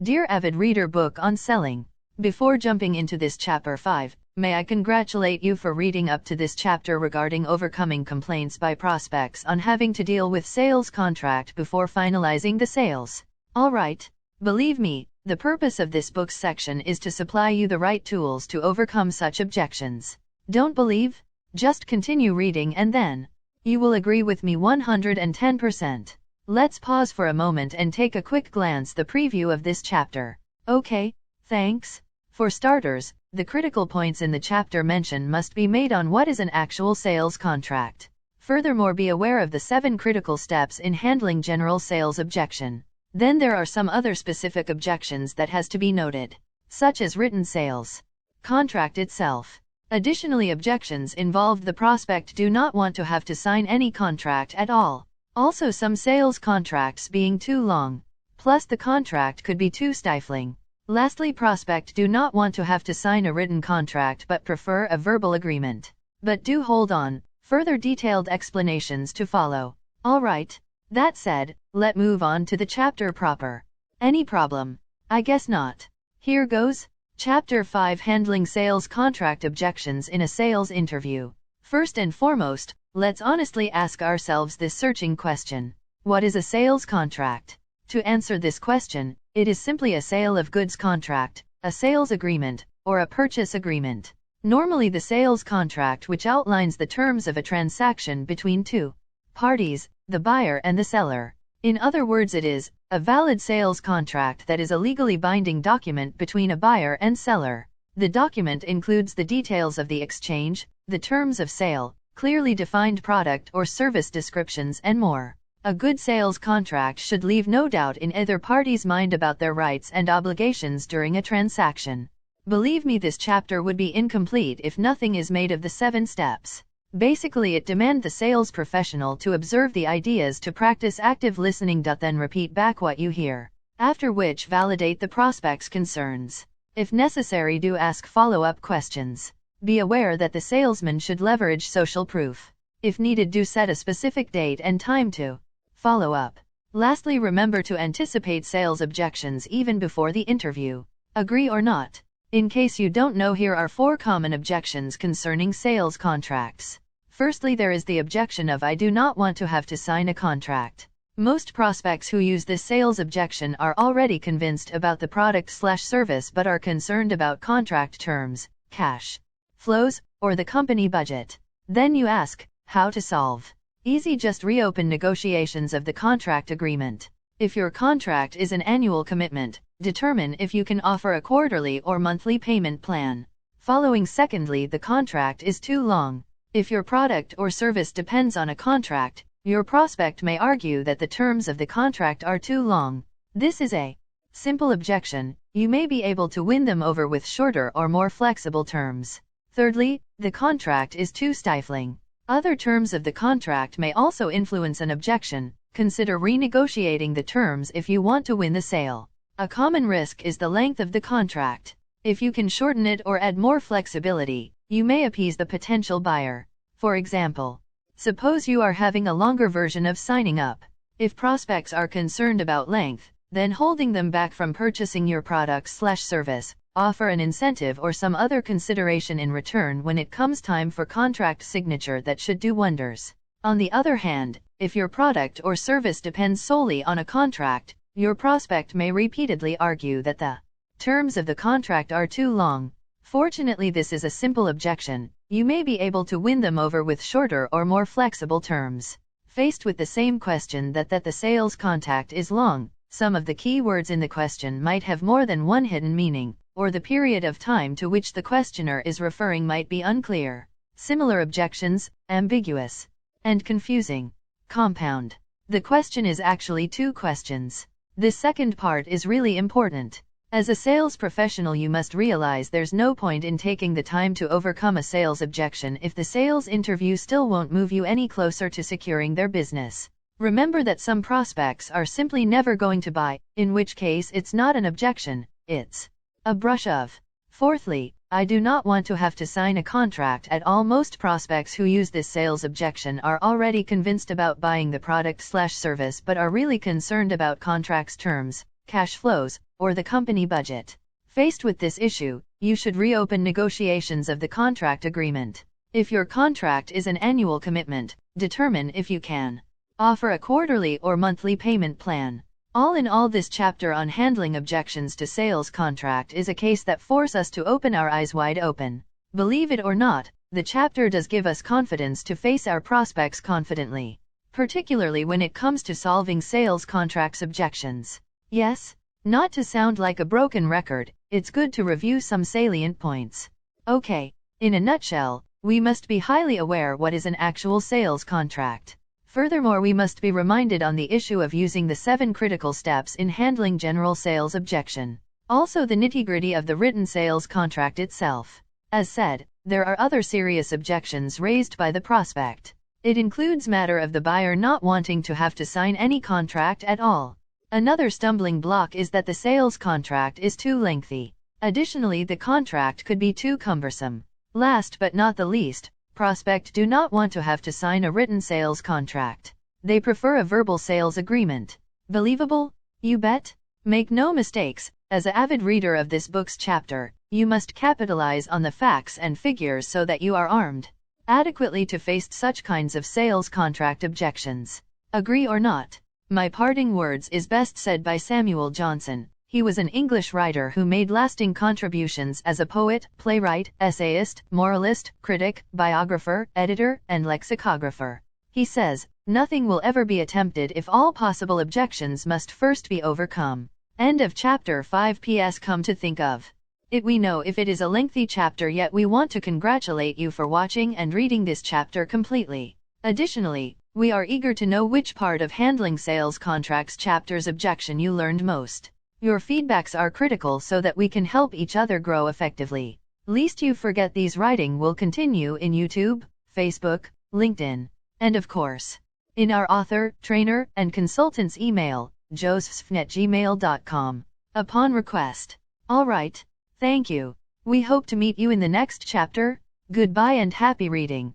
Dear avid reader, book on selling. Before jumping into this chapter 5, may I congratulate you for reading up to this chapter regarding overcoming complaints by prospects on having to deal with sales contract before finalizing the sales. Alright, believe me, the purpose of this book's section is to supply you the right tools to overcome such objections. Don't believe? Just continue reading and then you will agree with me 110%. Let's pause for a moment and take a quick glance the preview of this chapter. Okay, thanks. For starters, the critical points in the chapter mention must be made on what is an actual sales contract. Furthermore, be aware of the 7 critical steps in handling general sales objection. Then there are some other specific objections that has to be noted, such as written sales contract itself. Additionally, objections involved the prospect do not want to have to sign any contract at all. Also, some sales contracts being too long, plus the contract could be too stifling. Lastly, prospect do not want to have to sign a written contract but prefer a verbal agreement. But do hold on, further detailed explanations to follow. Alright, that said, let's move on to the chapter proper. Any problem? I guess not. Here goes. Chapter 5, Handling Sales Contract Objections in a Sales Interview. First and foremost, let's honestly ask ourselves this searching question. What is a sales contract? To answer this question, it is simply a sale of goods contract, a sales agreement, or a purchase agreement. Normally the sales contract which outlines the terms of a transaction between two parties, the buyer and the seller. In other words, it is a valid sales contract that is a legally binding document between a buyer and seller. The document includes the details of the exchange, the terms of sale, clearly defined product or service descriptions, and more. A good sales contract should leave no doubt in either party's mind about their rights and obligations during a transaction. Believe me, this chapter would be incomplete if nothing is made of the 7 steps. Basically, it demands the sales professional to observe the ideas, to practice active listening, then repeat back what you hear, after which validate the prospect's concerns. If necessary, do ask follow-up questions. Be aware that the salesman should leverage social proof. If needed, do set a specific date and time to follow up. Lastly, remember to anticipate sales objections even before the interview. Agree or not? In case you don't know, here are 4 common objections concerning sales contracts. Firstly, there is the objection of I do not want to have to sign a contract. Most prospects who use this sales objection are already convinced about the product/service but are concerned about contract terms, cash flows, or the company budget. Then you ask, how to solve? Easy, just reopen negotiations of the contract agreement. If your contract is an annual commitment, determine if you can offer a quarterly or monthly payment plan. Following, secondly, the contract is too long. If your product or service depends on a contract, your prospect may argue that the terms of the contract are too long. This is a simple objection. You may be able to win them over with shorter or more flexible terms. Thirdly, the contract is too stifling. Other terms of the contract may also influence an objection. Consider renegotiating the terms if you want to win the sale. A common risk is the length of the contract. If you can shorten it or add more flexibility, you may appease the potential buyer. For example, suppose you are having a longer version of signing up. If prospects are concerned about length, then holding them back from purchasing your product/service, offer an incentive or some other consideration in return when it comes time for contract signature. That should do wonders. On the other hand, if your product or service depends solely on a contract, your prospect may repeatedly argue that the terms of the contract are too long. Fortunately, this is a simple objection. You may be able to win them over with shorter or more flexible terms. Faced with the same question that the sales contract is long, some of the key words in the question might have more than one hidden meaning, or the period of time to which the questioner is referring might be unclear. Similar objections, ambiguous and confusing. Compound. The question is actually 2 questions. This second part is really important. As a sales professional, you must realize there's no point in taking the time to overcome a sales objection if the sales interview still won't move you any closer to securing their business. Remember that some prospects are simply never going to buy, in which case it's not an objection, it's a brush off. Fourthly, I do not want to have to sign a contract at all. Most prospects who use this sales objection are already convinced about buying the product/service but are really concerned about contract's terms, cash flows, or the company budget. Faced with this issue, you should reopen negotiations of the contract agreement. If your contract is an annual commitment, determine if you can offer a quarterly or monthly payment plan. All in all, this chapter on handling objections to sales contract is a case that forces us to open our eyes wide open. Believe it or not, the chapter does give us confidence to face our prospects confidently, particularly when it comes to solving sales contracts objections. Yes, not to sound like a broken record, it's good to review some salient points. Okay, in a nutshell, we must be highly aware what is an actual sales contract. Furthermore, we must be reminded on the issue of using the 7 critical steps in handling general sales objection. Also the nitty-gritty of the written sales contract itself. As said, there are other serious objections raised by the prospect. It includes matter of the buyer not wanting to have to sign any contract at all. Another stumbling block is that the sales contract is too lengthy. Additionally, the contract could be too cumbersome. Last but not the least, prospects do not want to have to sign a written sales contract. They prefer a verbal sales agreement. Believable? You bet? Make no mistakes, as an avid reader of this book's chapter, you must capitalize on the facts and figures so that you are armed adequately to face such kinds of sales contract objections. Agree or not? My parting words is best said by Samuel Johnson. He was an English writer who made lasting contributions as a poet, playwright, essayist, moralist, critic, biographer, editor, and lexicographer. He says, "Nothing will ever be attempted if all possible objections must first be overcome." End of chapter 5. PS. Come to think of it, we know if it is a lengthy chapter, yet we want to congratulate you for watching and reading this chapter completely. Additionally, we are eager to know which part of handling sales contracts chapter's objection you learned most. Your feedbacks are critical so that we can help each other grow effectively. Lest you forget, these writing will continue in YouTube, Facebook, LinkedIn, and of course, in our author, trainer, and consultant's email, josephsfn@gmail.com, upon request. Alright, thank you. We hope to meet you in the next chapter. Goodbye and happy reading.